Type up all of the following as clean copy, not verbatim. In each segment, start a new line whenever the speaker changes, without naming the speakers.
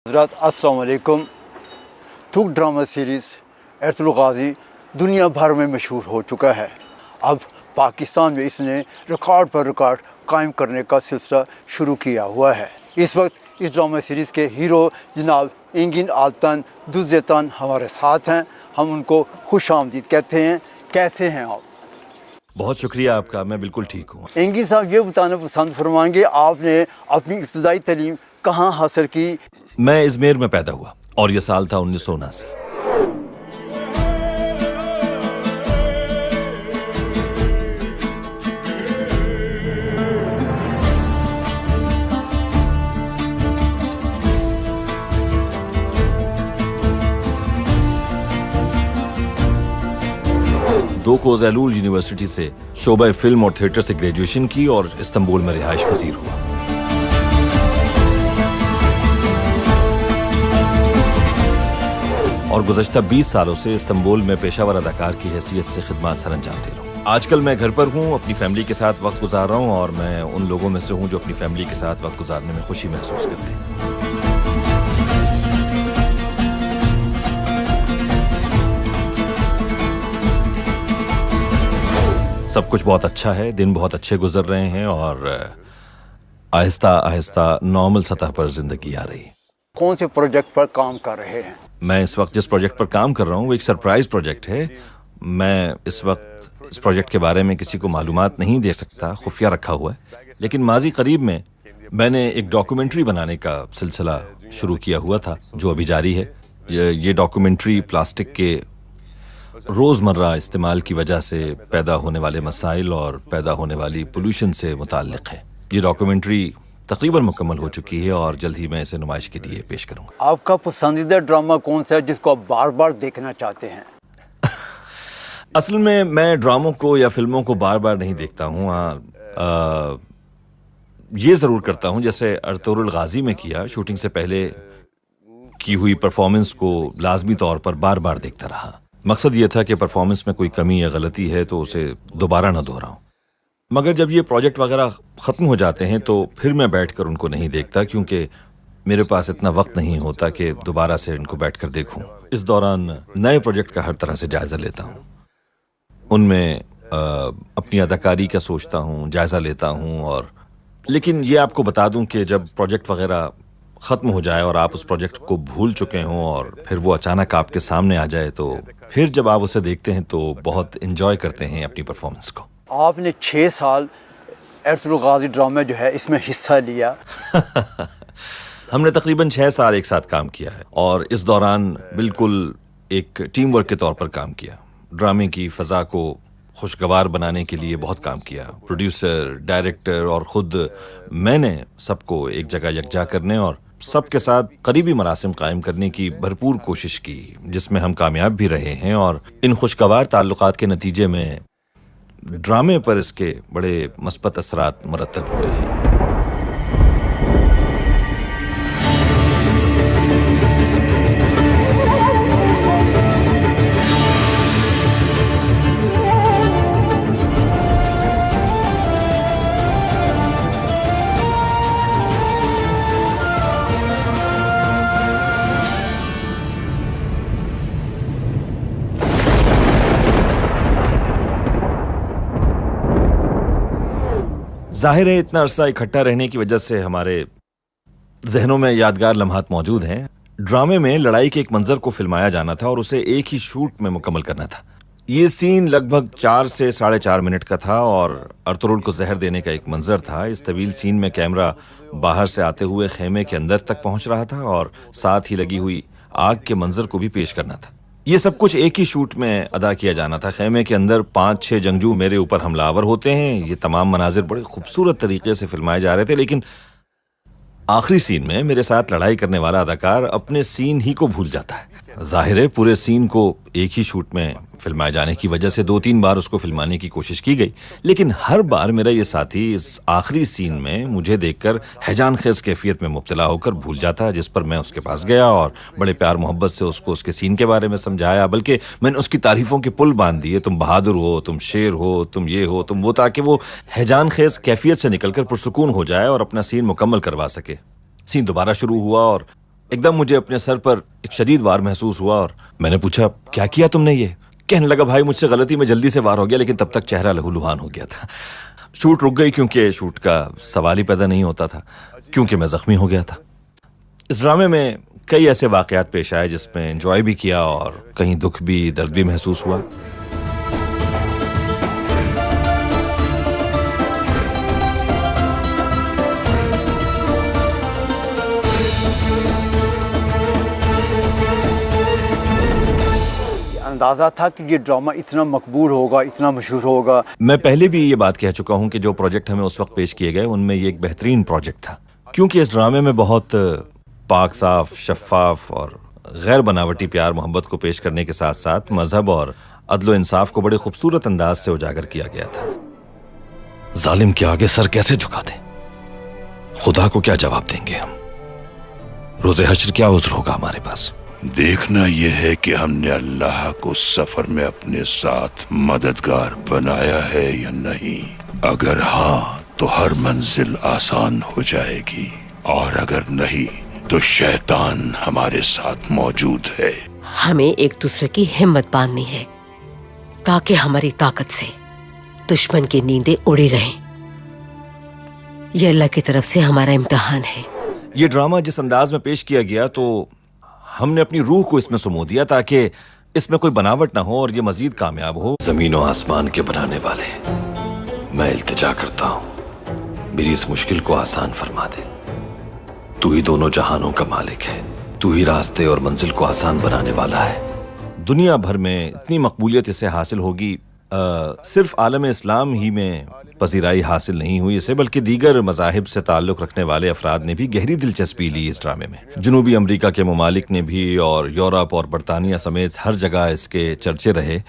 हज़रात अस्सलाम वालेकुम। थुक ड्रामा सीरीज़ एरतुल गाज़ी दुनिया भर में मशहूर हो चुका है। अब पाकिस्तान में इसने रिकॉर्ड पर रिकॉर्ड कायम करने का सिलसिला शुरू किया हुआ है। इस वक्त इस ड्रामा सीरीज़ के हीरो जनाब एंगिन आल्तन दुज़ेतन हमारे साथ हैं। हम उनको खुश आमदीद कहते हैं। कैसे हैं आप?
बहुत शुक्रिया आपका, मैं बिल्कुल ठीक हूँ।
एंगिन साहब, ये बताना पसंद फरमाएंगे आपने अपनी इब्तदाई तालीम कहाँ हासिल की?
मैं इजमेर में पैदा हुआ और यह साल था 1979। दोकोज़ैलूल यूनिवर्सिटी से शोबा फिल्म और थिएटर से ग्रेजुएशन की और इस्तांबुल में रिहाइश पजीर हुआ। और गुज़श्ता 20 सालों से इस्तांबुल में पेशावर अदाकार की हैसियत से खिदमत सर अंजाम दे रहा हूँ। आजकल मैं घर पर हूँ, अपनी फैमिली के साथ वक्त गुजार रहा हूँ और मैं उन लोगों में से हूँ जो अपनी फैमिली के साथ वक्त गुजारने में खुशी महसूस करते हैं। सब कुछ बहुत अच्छा है, दिन बहुत अच्छे गुजर रहे हैं और आहिस्ता आहिस्ता नॉर्मल सतह पर जिंदगी आ रही है।
कौन से प्रोजेक्ट पर काम कर रहे हैं?
मैं इस वक्त जिस प्रोजेक्ट पर काम कर रहा हूँ वो एक सरप्राइज प्रोजेक्ट है। मैं इस वक्त इस प्रोजेक्ट के बारे में किसी को मालूमात नहीं दे सकता, खुफिया रखा हुआ है। लेकिन माजी करीब में मैंने एक डॉक्यूमेंट्री बनाने का सिलसिला शुरू किया हुआ था जो अभी जारी है। ये डॉक्यूमेंट्री प्लास्टिक के रोज़मर्रा इस्तेमाल की वजह से पैदा होने वाले मसाइल और पैदा होने वाली पोल्यूशन से मुताल्लिक़ है। ये डॉक्यूमेंट्री तकरीबन मुकम्मल हो चुकी है और जल्द ही मैं इसे नुमाइश के लिए पेश करूंगा।
आपका पसंदीदा ड्रामा कौन सा है जिसको आप बार बार देखना चाहते हैं?
असल में मैं ड्रामों को या फिल्मों को बार बार नहीं देखता हूँ। ये ज़रूर करता हूँ जैसे अर्तुगरुल गाज़ी में किया, शूटिंग से पहले की हुई परफॉर्मेंस को लाजमी तौर पर बार बार देखता रहा। मकसद ये था कि परफॉर्मेंस में कोई कमी या गलती है तो उसे दोबारा ना दोहराऊं। मगर जब ये प्रोजेक्ट वगैरह ख़त्म हो जाते हैं तो फिर मैं बैठकर उनको नहीं देखता, क्योंकि मेरे पास इतना वक्त नहीं होता कि दोबारा से इनको बैठकर देखूं। इस दौरान नए प्रोजेक्ट का हर तरह से जायज़ा लेता हूं, उनमें अपनी अदाकारी का सोचता हूं, जायज़ा लेता हूं। और लेकिन ये आपको बता दूं कि जब प्रोजेक्ट वगैरह ख़त्म हो जाए और आप उस प्रोजेक्ट को भूल चुके हों और फिर वो अचानक आपके सामने आ जाए तो फिर जब आप उसे देखते हैं तो बहुत इंजॉय करते हैं अपनी परफॉर्मेंस को।
आपने 6 साल एरतुगरुल गाज़ी ड्रामा जो है इसमें हिस्सा लिया।
हमने तकरीबन 6 साल एक साथ काम किया है और इस दौरान बिल्कुल एक टीम वर्क के तौर पर काम किया। ड्रामे की फ़ज़ा को खुशगवार बनाने के लिए बहुत काम किया। प्रोड्यूसर, डायरेक्टर और ख़ुद मैंने सबको एक जगह यकजा करने और सबके साथ करीबी मरासिम कायम करने की भरपूर कोशिश की, जिसमें हम कामयाब भी रहे हैं। और इन खुशगवार ताल्लुकात के नतीजे में ड्रामे पर इसके बड़े मस्बत असरात मरतब हुए हैं। जाहिर है इतना अरसा इकट्ठा रहने की वजह से हमारे जहनों में यादगार लम्हात मौजूद हैं। ड्रामे में लड़ाई के एक मंजर को फिल्माया जाना था और उसे एक ही शूट में मुकम्मल करना था। ये सीन लगभग 4 से 4.5 मिनट का था और अर्तुगरुल को जहर देने का एक मंजर था। इस तवील सीन में कैमरा बाहर से आते हुए खेमे के अंदर तक पहुंच रहा था और साथ ही लगी हुई आग के मंजर को भी पेश करना था। ये सब कुछ एक ही शूट में अदा किया जाना था। खेमे के अंदर 5-6 जंगजू मेरे ऊपर हमलावर होते हैं। ये तमाम मनाजिर बड़े खूबसूरत तरीके से फिल्माए जा रहे थे, लेकिन आखिरी सीन में मेरे साथ लड़ाई करने वाला अदाकार अपने सीन ही को भूल जाता है। जाहिर है पूरे सीन को एक ही शूट में फिल्माए जाने की वजह से 2-3 बार उसको फिल्माने की कोशिश की गई, लेकिन हर बार मेरा ये साथी इस आखिरी सीन में मुझे देखकर हैजान खेज कैफियत में मुब्तला होकर भूल जाता, जिस पर मैं उसके पास गया और बड़े प्यार मोहब्बत से उसको उसके सीन के बारे में समझाया। बल्कि मैंने उसकी तारीफों के पुल बांध दिए, तुम बहादुर हो, तुम शेर हो, तुम ये हो, तुम वो, ताकि वो हैजान खेज कैफियत से निकलकर पुरसुकून हो जाए और अपना सीन मुकम्मल करवा सके। सीन दोबारा शुरू हुआ और एकदम मुझे अपने सर पर एक शदीद वार महसूस हुआ और मैंने पूछा, क्या किया तुमने ये? कहने लगा, भाई मुझसे गलती में जल्दी से वार हो गया, लेकिन तब तक चेहरा लहूलुहान हो गया था। शूट रुक गई क्योंकि शूट का सवाल ही पैदा नहीं होता था, क्योंकि मैं जख्मी हो गया था। इस ड्रामे में कई ऐसे वाकयात पेश आए जिसमें एंजॉय भी किया और कहीं दुख भी, दर्द भी महसूस हुआ।
अंदाज़ा था कि ये ड्रामा इतना मकबूल होगा, इतना मशहूर होगा?
मैं पहले भी ये बात कह चुका हूं कि जो प्रोजेक्ट हमें उस वक्त पेश किए गए उनमें ये एक बेहतरीन प्रोजेक्ट था, क्योंकि इस ड्रामे में बहुत पाक साफ, शफाफ और गैर बनावटी प्यार मोहब्बत को पेश करने के साथ साथ मजहब और अदलो इंसाफ को बड़े खूबसूरत अंदाज से उजागर किया गया था। जालिम के आगे सर कैसे झुका दें? खुदा को क्या जवाब देंगे हम? रोज़े हश्र क्या उज़्र होगा हमारे पास?
देखना यह है कि हमने अल्लाह को सफर में अपने साथ मददगार बनाया है या नहीं। अगर हाँ तो हर मंजिल आसान हो जाएगी, और अगर नहीं तो शैतान हमारे साथ मौजूद है।
हमें एक दूसरे की हिम्मत बांधनी है ताकि हमारी ताकत से दुश्मन की नींदें उड़ी रहें। यह अल्लाह की तरफ से हमारा इम्तिहान है।
ये ड्रामा जिस अंदाज में पेश किया गया तो हमने अपनी रूह को इसमें सुमो दिया ताकि इसमें कोई बनावट ना हो और ये मजीद कामयाब हो। जमीन और आसमान के बनाने वाले, मैं इल्तिजा करता हूँ मेरी इस मुश्किल को आसान फरमा दे। तू ही दोनों जहानों का मालिक है, तू ही रास्ते और मंजिल को आसान बनाने वाला है। दुनिया भर में इतनी मकबूलियत इसे हासिल होगी, सिर्फ आलम इस्लाम ही में पजीराई हासिल नहीं हुई इसे, बल्कि दीगर मज़ाहिब से ताल्लुक़ रखने वाले अफराद ने भी गहरी दिलचस्पी ली इस ड्रामे में। जनूबी अमरीका के ममालिक ने भी और यूरोप और बरतानिया समेत हर जगह इसके चर्चे रहे।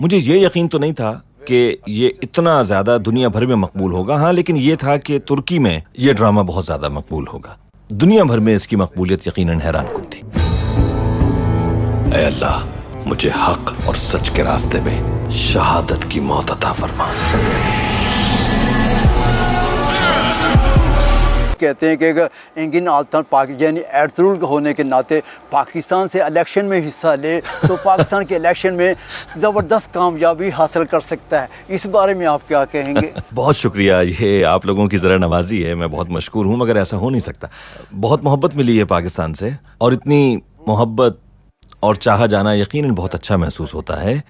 मुझे ये यकीन तो नहीं था कि ये इतना ज़्यादा दुनिया भर में मकबूल होगा, हाँ, लेकिन ये था कि तुर्की में ये ड्रामा बहुत ज़्यादा मकबूल होगा। दुनिया भर में इसकी मकबूलियत यकीनन हैरानकुन थी। ऐ अल्लाह, मुझे हक और सच के रास्ते में शहादत की मौत अता फरमा।
कहते हैं कि इंगिन आल्तान पाक यानी एर्तुगरुल होने के नाते पाकिस्तान से इलेक्शन में हिस्सा ले तो पाकिस्तान के इलेक्शन में ज़बरदस्त कामयाबी हासिल कर सकता है। इस बारे में आप क्या कहेंगे?
बहुत शुक्रिया, ये आप लोगों की ज़रा नवाजी है, मैं बहुत मशकूर हूँ, मगर ऐसा हो नहीं सकता। बहुत मोहब्बत मिली है पाकिस्तान से, और इतनी मोहब्बत और चाहा जाना यकीनन बहुत अच्छा महसूस होता है।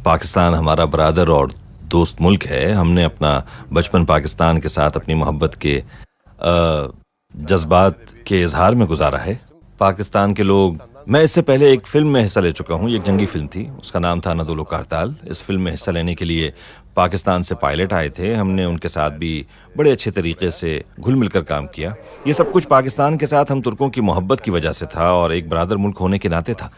पाकिस्तान हमारा बरादर और दोस्त मुल्क है। हमने अपना बचपन पाकिस्तान के साथ अपनी मोहब्बत के जज्बात के इजहार में गुजारा है। पाकिस्तान के लोग, मैं इससे पहले एक फ़िल्म में हिस्सा ले चुका हूँ, ये एक जंगी फ़िल्म थी, उसका नाम था नदुल कारताल। इस फिल्म में हिस्सा लेने के लिए पाकिस्तान से पायलट आए थे, हमने उनके साथ भी बड़े अच्छे तरीके से घुल मिलकर काम किया। ये सब कुछ पाकिस्तान के साथ हम तुर्कों की मोहब्बत की वजह से था और एक बरादर मुल्क होने के नाते था।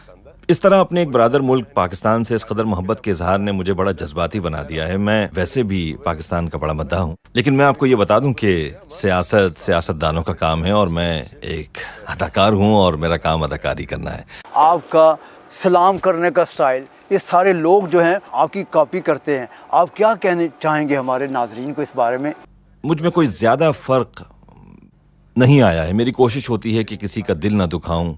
इस तरह अपने एक बरादर मुल्क पाकिस्तान से इस कदर मोहब्बत के इजहार ने मुझे बड़ा जज्बाती बना दिया है। मैं वैसे भी पाकिस्तान का बड़ा मद्दाह हूँ, लेकिन मैं आपको ये बता दूं कि सियासतदानों का काम है और मैं एक अदाकार हूँ और मेरा काम अदाकारी करना है। आपका
सलाम करने का स्टाइल, ये सारे लोग जो हैं आपकी कॉपी करते हैं। आप क्या कहने चाहेंगे हमारे नाजरीन को इस बारे में?
मुझ में कोई ज़्यादा फ़र्क नहीं आया है। मेरी कोशिश होती है कि किसी का दिल ना दुखाऊं,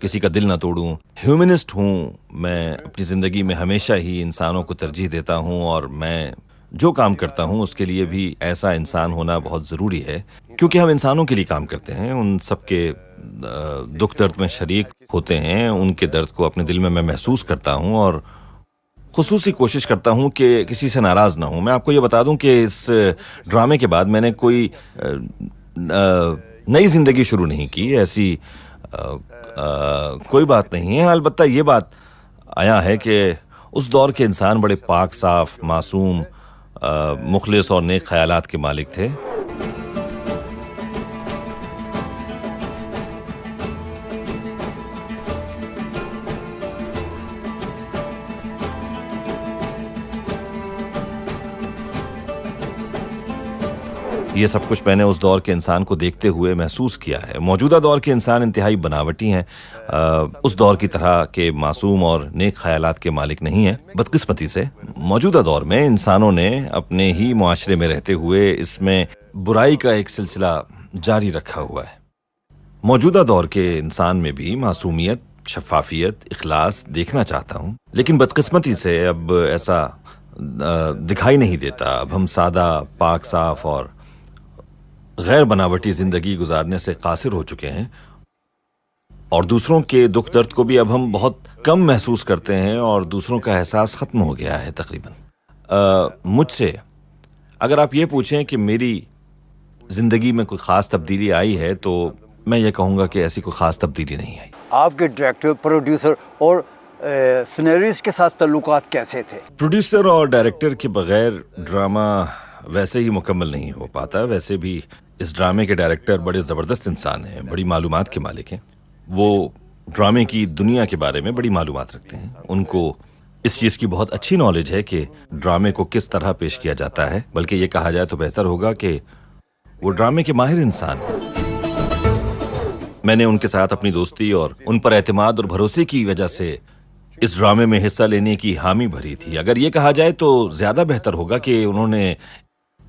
किसी का दिल ना तोड़ूं। ह्यूमनिस्ट हूँ मैं, अपनी ज़िंदगी में हमेशा ही इंसानों को तरजीह देता हूँ और मैं जो काम करता हूँ उसके लिए भी ऐसा इंसान होना बहुत ज़रूरी है, क्योंकि हम इंसानों के लिए काम करते हैं। उन सब के दुख दर्द में शरीक होते हैं, उनके दर्द को अपने दिल में मैं महसूस करता हूँ और खुसूसी कोशिश करता हूँ कि किसी से नाराज़ ना हूँ। मैं आपको ये बता दूँ कि इस ड्रामे के बाद मैंने कोई नई ज़िंदगी शुरू नहीं की, ऐसी कोई बात नहीं है। अलबत्ता ये बात आया है कि उस दौर के इंसान बड़े पाक साफ, मासूम, मुखलिस और नेक ख्यालात के मालिक थे। ये सब कुछ मैंने उस दौर के इंसान को देखते हुए महसूस किया है। मौजूदा दौर के इंसान इंतहाई बनावटी हैं, उस दौर की तरह के मासूम और नेक ख्यालात के मालिक नहीं हैं। बदकिस्मती से मौजूदा दौर में इंसानों ने अपने ही मुआशरे में रहते हुए इसमें बुराई का एक सिलसिला जारी रखा हुआ है। मौजूदा दौर के इंसान में भी मासूमियत, शफाफियत, इखलास देखना चाहता हूँ, लेकिन बदकिस्मती से अब ऐसा दिखाई नहीं देता। अब हम सादा, पाक साफ और गैर बनावटी जिंदगी गुजारने से कासिर हो चुके हैं और दूसरों के दुख दर्द को भी अब हम बहुत कम महसूस करते हैं और दूसरों का एहसास खत्म हो गया है तकरीबन। मुझसे अगर आप ये पूछें कि मेरी जिंदगी में कोई खास तब्दीली आई है तो मैं ये कहूँगा कि ऐसी कोई खास तब्दीली नहीं आई।
आपके डायरेक्टर, प्रोड्यूसर और सिनेरिस्ट के साथ ताल्लुकात कैसे थे?
प्रोड्यूसर और डायरेक्टर के बगैर ड्रामा वैसे ही मुकम्मल नहीं हो पाता। वैसे भी इस ड्रामे के डायरेक्टर बड़े ज़बरदस्त इंसान हैं, बड़ी मालूमात के मालिक हैं। वो ड्रामे की दुनिया के बारे में बड़ी मालूमात रखते हैं। उनको इस चीज़ की बहुत अच्छी नॉलेज है कि ड्रामे को किस तरह पेश किया जाता है, बल्कि ये कहा जाए तो बेहतर होगा कि वो ड्रामे के माहिर इंसान हैं। मैंने उनके साथ अपनी दोस्ती और उन पर एतमाद और भरोसे की वजह से इस ड्रामे में हिस्सा लेने की हामी भरी थी। अगर ये कहा जाए तो ज़्यादा बेहतर होगा कि उन्होंने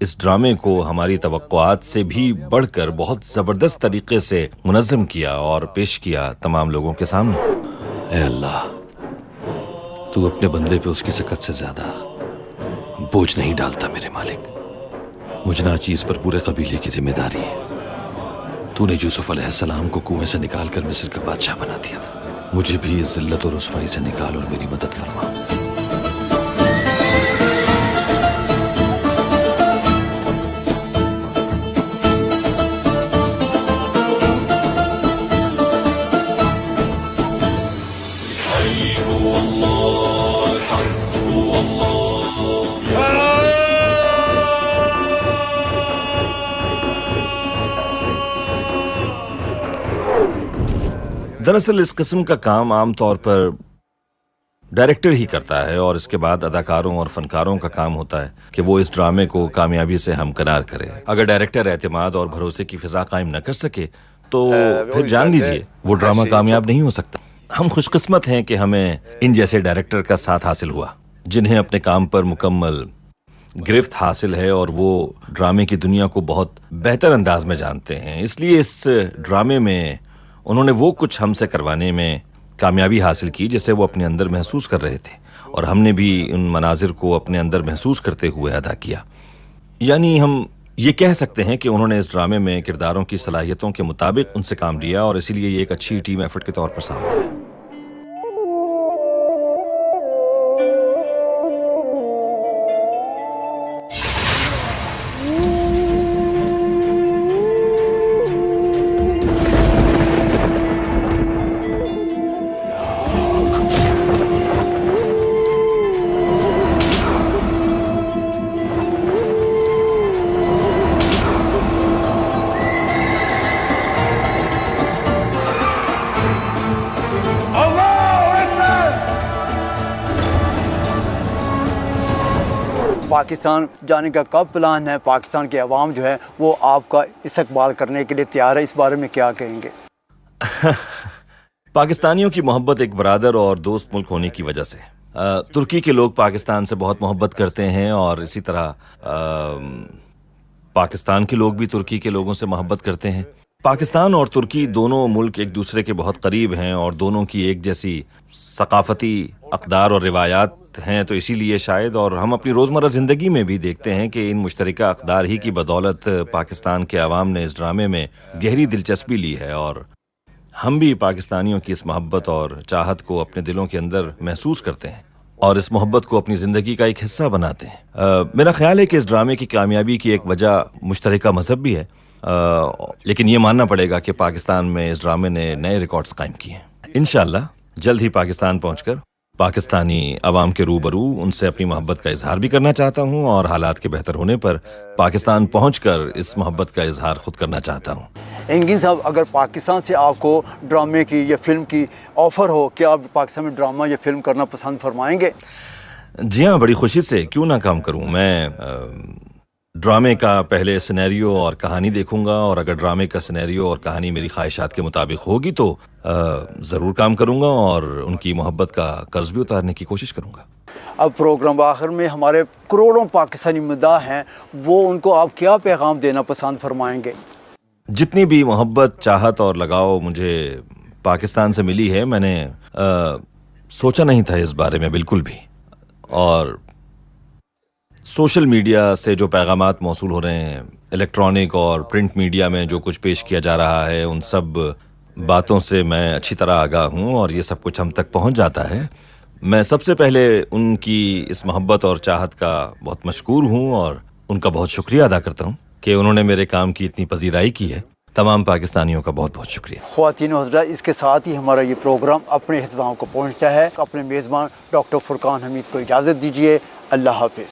इस ड्रामे को हमारी तवक्कुआत से भी बढ़कर बहुत ज़बरदस्त तरीके से मुनज़्ज़म किया और पेश किया तमाम लोगों के सामने। ऐ अल्लाह, तू अपने बंदे पे उसकी सकत से ज़्यादा बोझ नहीं डालता मेरे मालिक। मुझ नाचीज़ पर पूरे कबीले की जिम्मेदारी है। तूने यूसुफ अलैहिस्सलाम को कुएं से निकाल कर मिस्र का बादशाह बना दिया था। मुझे भी इस जिल्लत और रुसवाई से निकाल और मेरी मदद फरमा। दरअसल इस किस्म का काम आमतौर पर डायरेक्टर ही करता है और इसके बाद अदाकारों और फनकारों का काम होता है कि वो इस ड्रामे को कामयाबी से हमकिनार करें। अगर डायरेक्टर एतमाद और भरोसे की फिजा कायम न कर सके तो फिर जान लीजिए वो ड्रामा कामयाब नहीं हो सकता। हम खुशकिस्मत हैं कि हमें इन जैसे डायरेक्टर का साथ हासिल हुआ जिन्हें अपने काम पर मुकम्मल गिरफ्त हासिल है और वो ड्रामे की दुनिया को बहुत बेहतर अंदाज में जानते हैं। इसलिए इस ड्रामे में उन्होंने वो कुछ हमसे करवाने में कामयाबी हासिल की जिसे वो अपने अंदर महसूस कर रहे थे और हमने भी उन मनाजिर को अपने अंदर महसूस करते हुए अदा किया। यानी हम ये कह सकते हैं कि उन्होंने इस ड्रामे में किरदारों की सलाहियतों के मुताबिक उनसे काम लिया और इसीलिए ये एक अच्छी टीम एफर्ट के तौर पर सामने आया।
पाकिस्तान जाने का कब प्लान है? पाकिस्तान के अवाम जो है वो आपका इस्तकबाल करने के लिए तैयार है, इस बारे में क्या कहेंगे?
पाकिस्तानियों की मोहब्बत एक बरादर और दोस्त मुल्क होने की वजह से तुर्की के लोग पाकिस्तान से बहुत मोहब्बत करते हैं और इसी तरह पाकिस्तान के लोग भी तुर्की के लोगों से मोहब्बत करते हैं। पाकिस्तान और तुर्की दोनों मुल्क एक दूसरे के बहुत करीब हैं और दोनों की एक जैसी सकाफती अक़दार और रिवायात हैं, तो इसीलिए शायद और हम अपनी रोज़मर्रा ज़िंदगी में भी देखते हैं कि इन मुश्तरका अक़दार ही की बदौलत पाकिस्तान के अवाम ने इस ड्रामे में गहरी दिलचस्पी ली है और हम भी पाकिस्तानियों की इस मोहब्बत और चाहत को अपने दिलों के अंदर महसूस करते हैं और इस मोहब्बत को अपनी ज़िंदगी का एक हिस्सा बनाते हैं। मेरा ख्याल है कि इस ड्रामे की कामयाबी की एक वजह मुश्तरका मज़हब भी है, लेकिन ये मानना पड़ेगा कि पाकिस्तान में इस ड्रामे ने नए रिकॉर्ड्स कायम किए हैं। इंशाअल्लाह जल्द ही पाकिस्तान पहुंचकर पाकिस्तानी अवाम के रूबरू उनसे अपनी मोहब्बत का इजहार भी करना चाहता हूं और हालात के बेहतर होने पर पाकिस्तान पहुंचकर इस मोहब्बत का इजहार खुद करना चाहता हूं।
एंगिन साहब, अगर पाकिस्तान से आपको ड्रामे की या फिल्म की ऑफ़र हो, क्या आप पाकिस्तान में ड्रामा या फिल्म करना पसंद फरमाएंगे?
जी हाँ, बड़ी खुशी से, क्यों ना काम करूं। मैं ड्रामे का पहले सिनेरियो और कहानी देखूंगा और अगर ड्रामे का सिनेरियो और कहानी मेरी ख्वाहिशात के मुताबिक होगी तो ज़रूर काम करूंगा और उनकी मोहब्बत का कर्ज भी उतारने की कोशिश करूंगा।
अब प्रोग्राम आखिर में हमारे करोड़ों पाकिस्तानी मद्दाह हैं, वो उनको आप क्या पैगाम देना पसंद फरमाएंगे?
जितनी भी मोहब्बत, चाहत और लगाव मुझे पाकिस्तान से मिली है, मैंने सोचा नहीं था इस बारे में बिल्कुल भी। और सोशल मीडिया से जो पैगामात मौसूल हो रहे हैं, इलेक्ट्रॉनिक और प्रिंट मीडिया में जो कुछ पेश किया जा रहा है, उन सब बातों से मैं अच्छी तरह आगाह हूँ और ये सब कुछ हम तक पहुँच जाता है। मैं सबसे पहले उनकी इस मोहब्बत और चाहत का बहुत मशकूर हूँ और उनका बहुत शुक्रिया अदा करता हूँ कि उन्होंने मेरे काम की इतनी पजीराई की है। तमाम पाकिस्तानियों का बहुत बहुत शुक्रिया।
ख्वातीन व हज़रात, इसके साथ ही हमारा ये प्रोग्राम अपने अख्ताम को पहुँचता है। अपने मेज़बान डॉक्टर फुरकान हमीद को इजाज़त दीजिए। अल्लाह हाफ़िज़।